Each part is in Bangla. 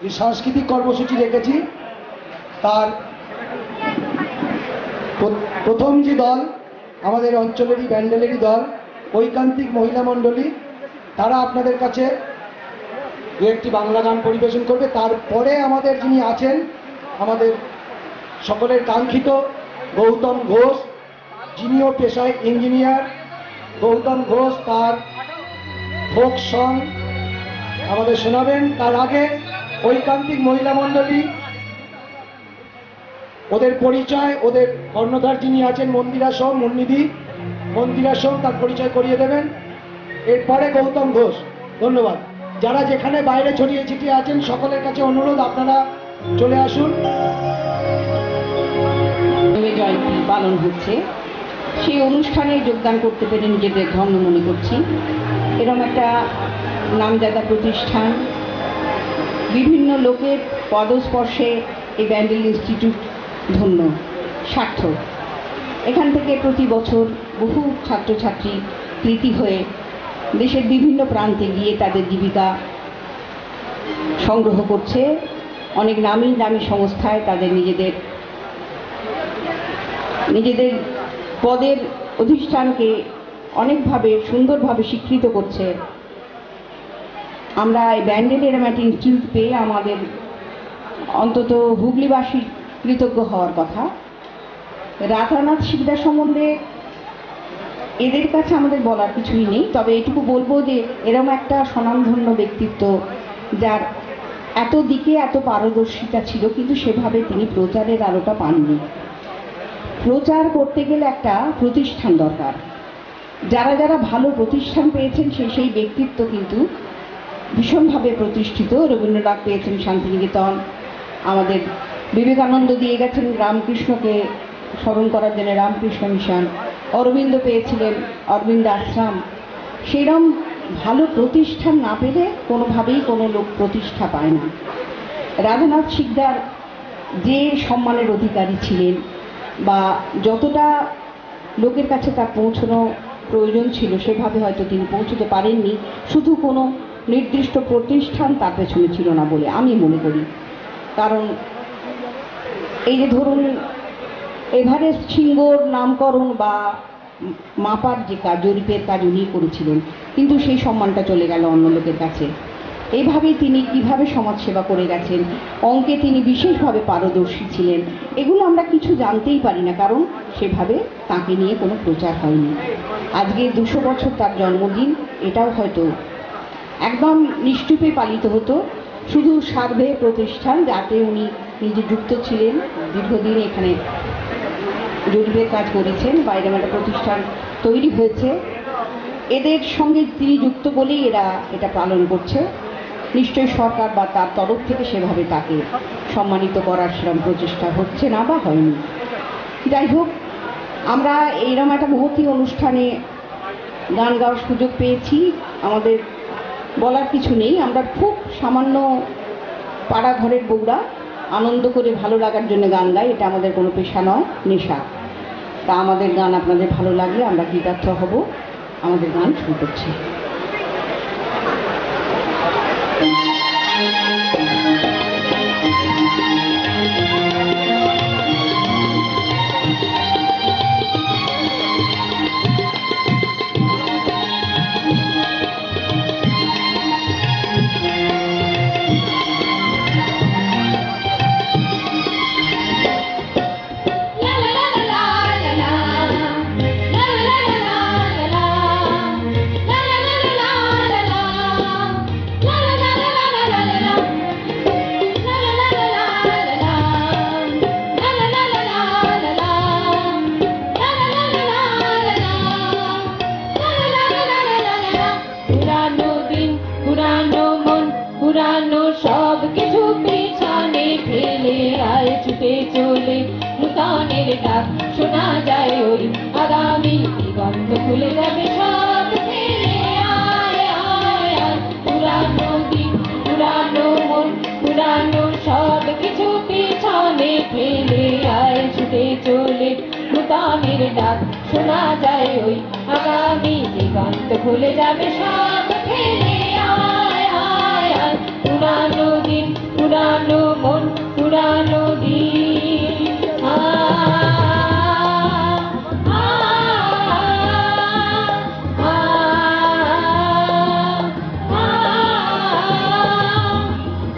যে সাংস্কৃতিক কর্মসূচি রেখেছি তার প্রথম যে দল আমাদের অঞ্চলেরই ব্যান্ডেলেরই দল ঐকান্তিক মহিলা মণ্ডলী, তারা আপনাদের কাছে দু একটি বাংলা গান পরিবেশন করবে। তারপরে আমাদের যিনি আছেন আমাদের সকলের কাঙ্ক্ষিত গৌতম ঘোষ, যিনিও পেশায় ইঞ্জিনিয়ার, গৌতম ঘোষ তার ফোক সং আমাদের শোনাবেন। তার আগে ঐকান্তিক মহিলা মণ্ডলী, ওদের পরিচয়, ওদের কর্ণধার যিনি আছেন মন্দিরা সোম, মন্দিরা সোম তার পরিচয় করিয়ে দেবেন। এরপরে গৌতম ঘোষ। ধন্যবাদ। যারা যেখানে বাইরে ছড়িয়ে ছিটিয়ে আছেন সকলের কাছে অনুরোধ আপনারা চলে আসুন। জয়ন্তী পালন হচ্ছে, সেই অনুষ্ঠানে যোগদান করতে পেরে নিজেদের ধন্য মনে করছি। এরকম একটা নামজাদা প্রতিষ্ঠান, বিভিন্ন লোকের পদস্পর্শে এই ব্যান্ডেল ইনস্টিটিউট ধন্য, সার্থক। এখান থেকে প্রতি বছর বহু ছাত্রছাত্রী কৃতি হয়ে দেশের বিভিন্ন প্রান্তে গিয়ে তাদের জীবিকা সংগ্রহ করছে। অনেক নামি দামি সংস্থায় তাদের নিজেদের পদের অধিষ্ঠানকে অনেকভাবে সুন্দরভাবে স্বীকৃত করছে। আমরা এই ব্যান্ডেল এরকম একটা ইনস্টিটিউট পেয়ে আমাদের অন্তত হুগলিবাসী কৃতজ্ঞ হওয়ার কথা। রাধানাথ শিকদার সম্বন্ধে এদের কাছে আমাদের বলার কিছুই নেই, তবে এটুকু বলবো যে এরকম একটা স্বনামধন্য ব্যক্তিত্ব, যার এত দিকে এত পারদর্শিতা ছিল, কিন্তু সেভাবে তিনি প্রচারের আলোটা পাননি। প্রচার করতে গেলে একটা প্রতিষ্ঠান দরকার। যারা যারা ভালো প্রতিষ্ঠান পেয়েছেন সেই ব্যক্তিত্ব কিন্তু ভীষণভাবে প্রতিষ্ঠিত। রবীন্দ্রনাথ পেয়েছেন শান্তিনিকেতন, আমাদের বিবেকানন্দ দিয়ে গেছেন রামকৃষ্ণকে স্মরণ করার জন্য রামকৃষ্ণ মিশন, অরবিন্দ পেয়েছিলেন অরবিন্দ আশ্রম। সেরকম ভালো প্রতিষ্ঠান না পেলে কোনোভাবেই কোনো লোক প্রতিষ্ঠা পায় না। রাধানাথ শিকদার যে সম্মানের অধিকারী ছিলেন বা যতটা লোকের কাছে তার পৌঁছানো প্রয়োজন ছিল সেভাবে হয়তো তিনি পৌঁছতে পারেননি, শুধু কোনো নির্দিষ্ট প্রতিষ্ঠান তার পেছনে ছিল না বলে আমি মনে করি। কারণ এই যে ধরুন এভারেস্ট শৃঙ্গর নামকরণ বা মাপার যে কাজ, জরিপের কাজ উনি করেছিলেন, কিন্তু সেই সম্মানটা চলে গেল অন্য লোকের কাছে। এইভাবেই তিনি কিভাবে সমাজসেবা করে গেছেন, অঙ্কে তিনি বিশেষভাবে পারদর্শী ছিলেন, এগুলো আমরা কিছু জানতেই পারি না, কারণ সেভাবে তাকে নিয়ে কোনো প্রচার হয়নি। আজকে 200 বছর তার জন্মদিন, এটাও হয়তো একদম নিশ্চুপে পালিত হতো। শুধু সার্ভে প্রতিষ্ঠান যাতে উনি নিজে যুক্ত ছিলেন, দীর্ঘদিন এখানে জরিপের কাজ করেছেন, বাইরে একটা প্রতিষ্ঠান তৈরি হয়েছে, এদের সঙ্গে তিনি যুক্ত বলেই এরা এটা পালন করছে। নিশ্চয়ই সরকার বা তার তরফ থেকে সেভাবে তাকে সম্মানিত করার সেরকম প্রচেষ্টা হচ্ছে না বা হয়নি। যাই হোক, আমরা এইরকম একটা মহতী অনুষ্ঠানে গান গাওয়ার সুযোগ পেয়েছি, আমাদের বলার কিছু নেই। আমরা খুব সামান্য পাড়া ঘরের বউরা আনন্দ করে ভালো লাগার জন্য গান গাই, এটা আমাদের কোনো পেশা নয়, নেশা। তা আমাদের গান আপনাদের ভালো লাগলে আমরা কৃতার্থ হব। আমাদের গান শুরু করছি। পুরানো সব কিছু পিছনে ফেলে আয় ছুটে চলে নূতনের ডাক শোনা যায় ওই আগামী দিগন্ত খুলে যাবে সব ফেলে আয় আয় আয়। পুরানো দিন পুরানো মন পুরানো সব কিছু পিছনে ফেলে আয় ছুটে চলে নূতনের ডাক শোনা যায় ওই আগামী দিগন্ত খুলে যাবে সব ফেলে আয় আয় আয়। পুরানো দিন, পুরানো মন, পুরানো দিন।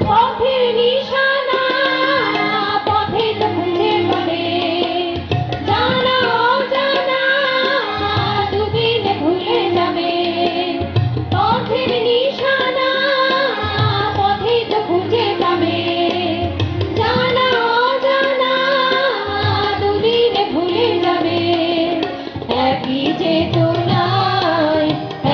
পথের নিশানা, পথে তো খুঁজে পাবে, জানা অজানা দুদিনে ভুলে যাবে। পথের নিশানা, পথে তো খুঁজে পাবে, জানা অজানা দুদিনে ভুলে যাবে। একই চেতনায়,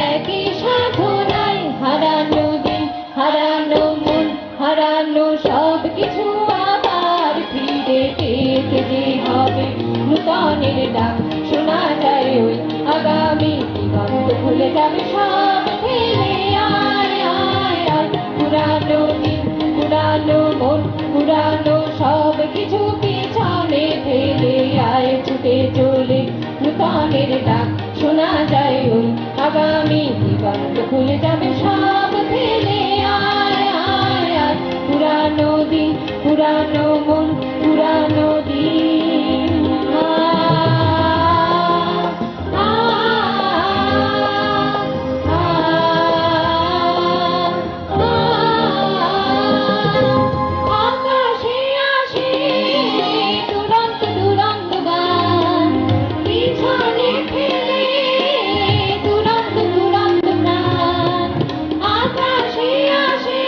একই সাধনায়, হারানো দিন, হারানো মন, হারানো সব কিছু আবার ফিরে পেতে যে হবে। নূতনের ডাক শোনা যায় ওই আগামী দিগন্ত খুলে যাবে সব ফেলে। আয় আয় আয়, পুরানো দিন, পুরানো মন, পুরানো সব কিছু পিছনে ফেলে আয় ছুটে চলে। নূতনের ডাক শোনা যায় ওই আগামী দিগন্ত খুলে যাবে সব ফেলে। আয় আয় আয়, পুরানো দিন, পুরানো মন, পুরানো দিন। আকাশে আসে দুরন্ত দুরন্ত গান, পিছনে ফেলে দুরন্ত দুরন্ত প্রাণ। আকাশে আসে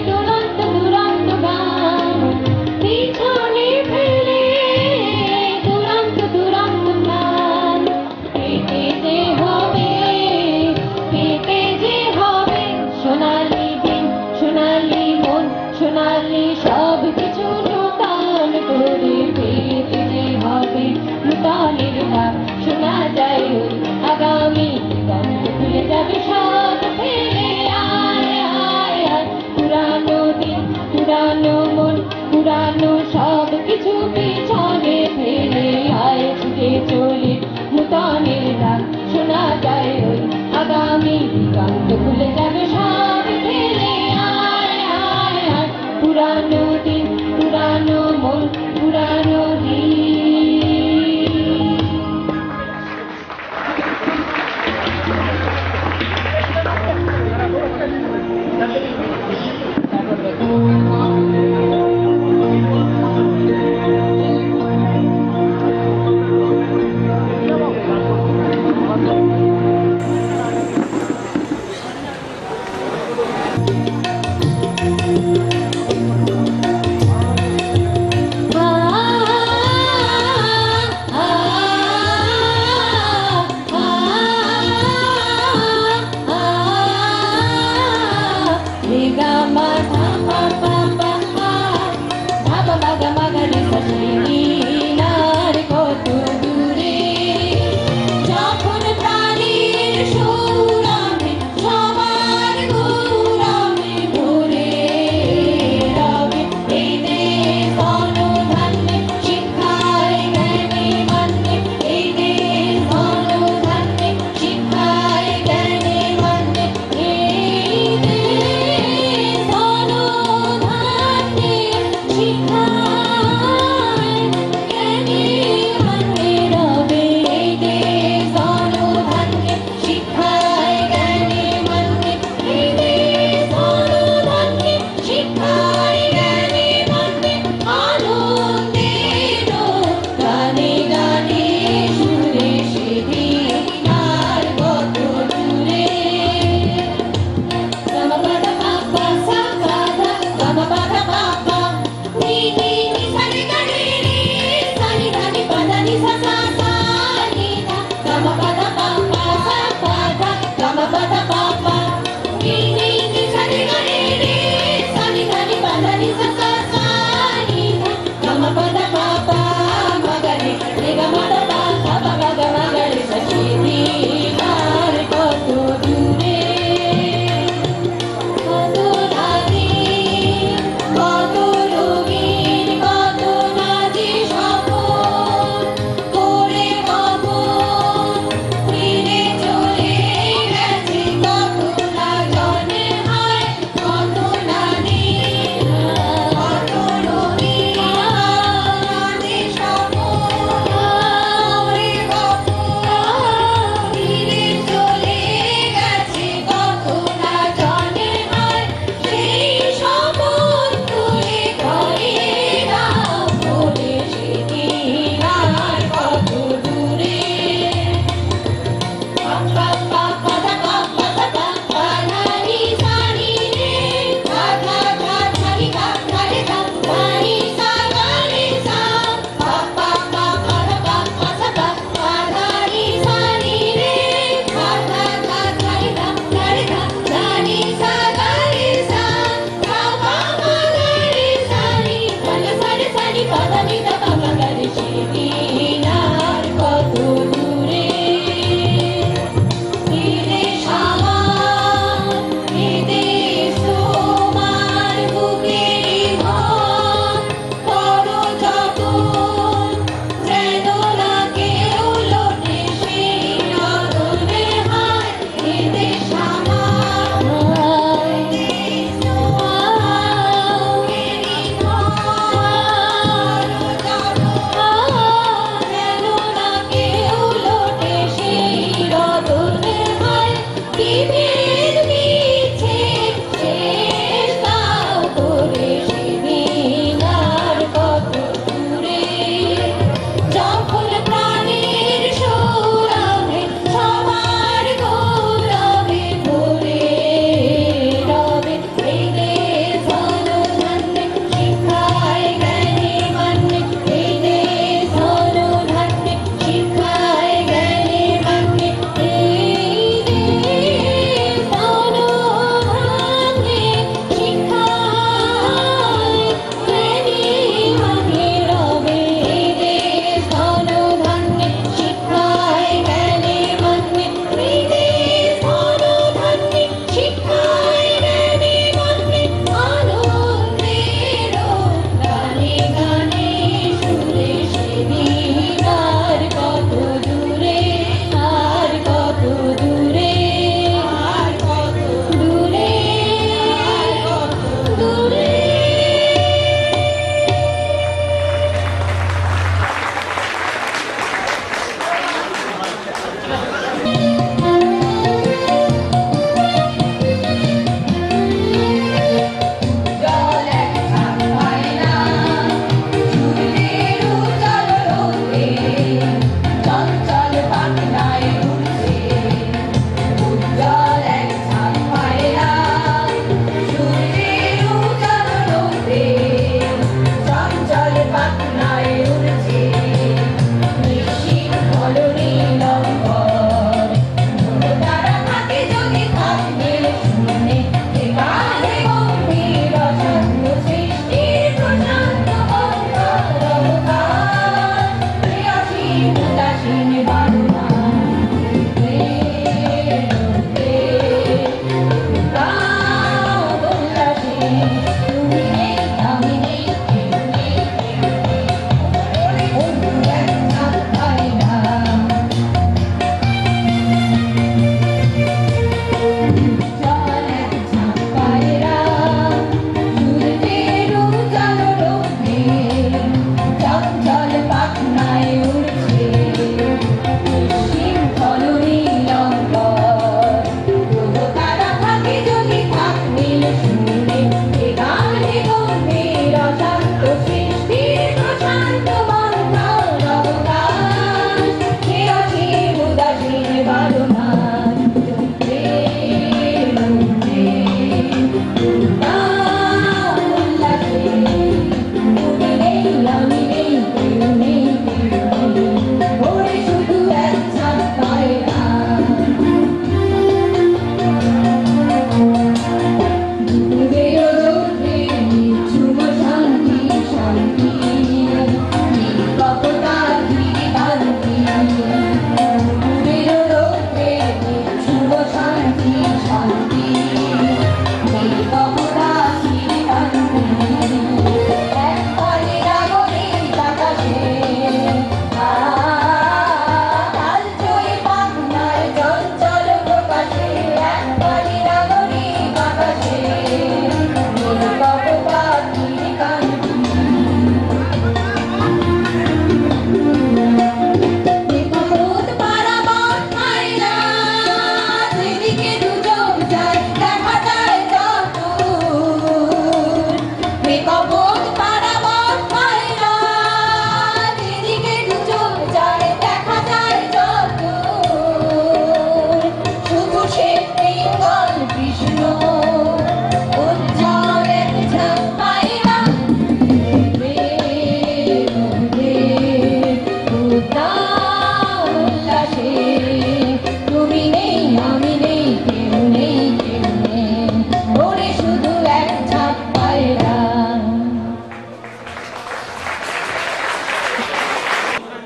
দুরন্ত দুরন্ত গান, পিছনে ফেলে দুরন্ত দুরন্ত প্রাণ। পেতে যে হবে, পেতে যে হবে সোনালি দিন, সোনালি মন, সোনালি সব কিছু নূতন করে। পেতে যে হবে নূতনের ডাক শোনা যায় ওই আগামী দিগন্ত খুলে যাবে সব ফেলে। আয় আয় আয়, পুরানো দিন, পুরানো মন, পুরানো সব কিছু পিছনে ফেলে আয় ছুটে চলে। নূতনের ডাক শোনা যায় ওই আগামী দিগন্ত খুলে যাবে সব ফেলে। আয় আয় আয়, পুরানো দিন, পুরানো মন, পুরানো দিন।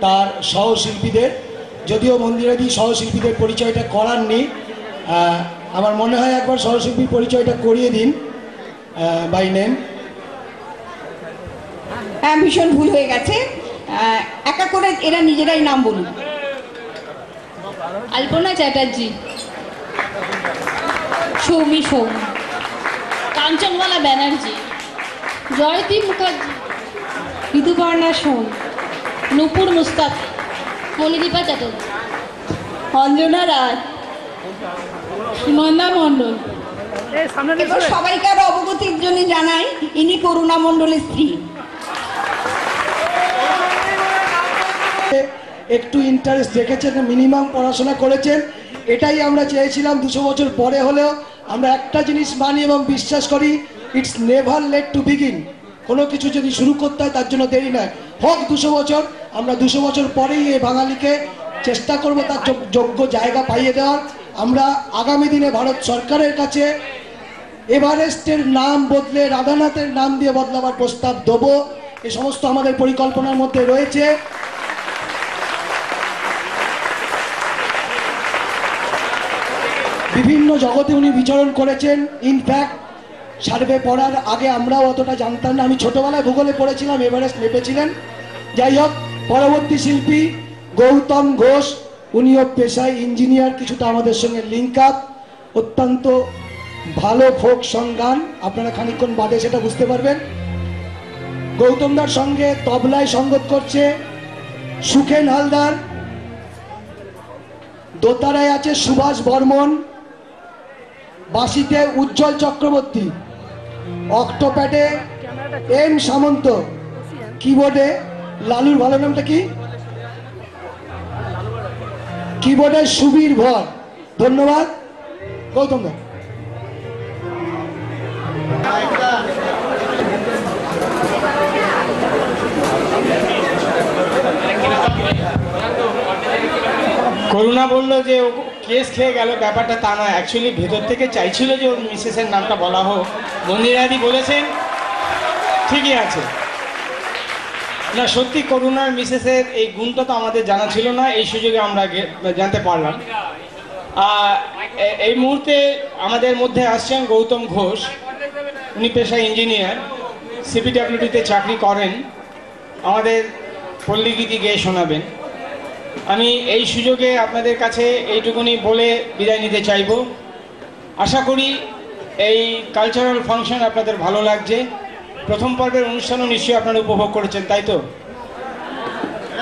তার সহশিল্পীদের, যদিও মন্দিরাদি সহশিল্পীদের পরিচয়টা করাননি, আমার মনে হয় একবার সহশিল্পীর পরিচয়টা করিয়ে দিন বাই নেম। হ্যাঁ, ভীষণ ভুল হয়ে গেছে, একা করে এরা নিজেরাই নাম বলুন। আলপনা চ্যাটার্জি, সৌমি সোম, কাঞ্চনমালা ব্যানার্জি, জয়তী মুখার্জি, ঋতুপর্ণা সোম, নূপুর মুস্তাফি, মণিদীপা চ্যাটার্জি, অঞ্জনা রায়, সুনন্দা মণ্ডল। এবার সবাইকার অবগতির জন্য জানাই, ইনি করুণা মণ্ডলের স্ত্রী। একটু ইন্টারেস্ট রেখেছেন, মিনিমাম পড়াশোনা করেছেন, এটাই আমরা চেয়েছিলাম। 200 বছর পরে হলেও আমরা একটা জিনিস মানি এবং বিশ্বাস করি, it's never late to begin. কোনো কিছু যদি শুরু করতে হয় তার জন্য দেরি নয়, হোক 200 বছর। আমরা 200 বছর পরেই এই বাঙালিকে চেষ্টা করব তার যোগ্য জায়গা পাইয়ে দেওয়ার। আমরা আগামী দিনে ভারত সরকারের কাছে এভারেস্টের নাম বদলে রাধানাথের নাম দিয়ে বদলাবার প্রস্তাব দেবো। এ সমস্ত আমাদের পরিকল্পনার মধ্যে রয়েছে। বিভিন্ন জগতে উনি বিচরণ করেছেন। ইনফ্যাক্ট সার্ভে পড়ার আগে আমরাও অতটা জানতাম না। আমি ছোটবেলায় ভূগোলে পড়েছিলাম এভারেস্ট মেপেছিলেন। যাই হোক, পরবর্তী শিল্পী গৌতম ঘোষ, উনিও পেশায় ইঞ্জিনিয়ার, কিছুটা আমাদের সঙ্গে লিঙ্ক আপ। অত্যন্ত ভালো ফোক সং গান, আপনারা খানিকক্ষণ বাদে সেটা বুঝতে পারবেন। গৌতমদার সঙ্গে তবলায় সঙ্গত করছে সুখেন হালদার, দোতারায় আছে সুভাষ বর্মন, বাঁশিতে উজ্জ্বল চক্রবর্তী, অক্টোপ্যাডে এম সামন্ত, কিবোর্ডে লালুর ভালো নামটা কি, কিবোর্ডে সুবীর ভর। ধন্যবাদ গৌতম দা। করুণা বললো যে ও কেস খেয়ে গেল, ব্যাপারটা তা নয়। অ্যাকচুয়ালি ভেতর থেকে চাইছিল যে ওর মিসেসের নামটা বলা হোক। মন্দিরাদি বলেছেন, ঠিকই আছে। না, সত্যি করুণার মিসেসের এই গুণটা তো আমাদের জানা ছিল না, এই সুযোগে আমরা জানতে পারলাম। এই মুহূর্তে আমাদের মধ্যে আসছেন গৌতম ঘোষ। উনি পেশায় ইঞ্জিনিয়ার, সিপিডব্লিউডিতে চাকরি করেন। আমাদের পল্লীগীতি গেয়ে শোনাবেন। আমি এই সুযোগে আপনাদের কাছে এইটুকুনি বলে বিদায় নিতে চাইব। আশা করি এই কালচারাল ফাংশন আপনাদের ভালো লাগছে। প্রথম পর্বের অনুষ্ঠানও নিশ্চয়ই আপনারা উপভোগ করেছেন, তাই তো?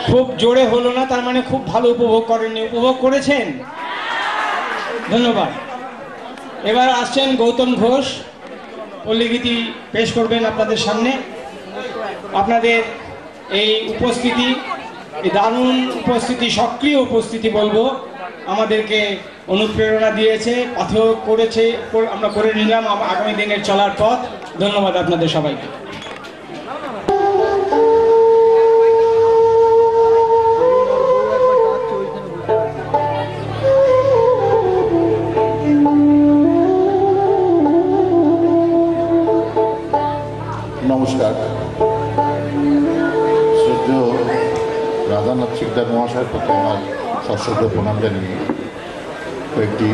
খুব জোরে হলো না, তার মানে খুব ভালো উপভোগ করেননি। উপভোগ করেছেন? ধন্যবাদ। এবার আসছেন গৌতম ঘোষ, পল্লীগীতি পেশ করবেন আপনাদের সামনে। আপনাদের এই উপস্থিতি, এই দারুণ উপস্থিতি, সক্রিয় উপস্থিতি বলবো, আমাদেরকে অনুপ্রেরণা দিয়েছে, পাথেয় করেছে, আমরা করে নিলাম আগামী দিনের চলার পথ। ধন্যবাদ আপনাদের সবাইকে। নমস্কার। শ্রদ্ধেয় রাধানাথ শিকদার মহাশয়ের প্রতি আমার সশ্রদ্ধ প্রণাম জানিয়ে কয়েকটি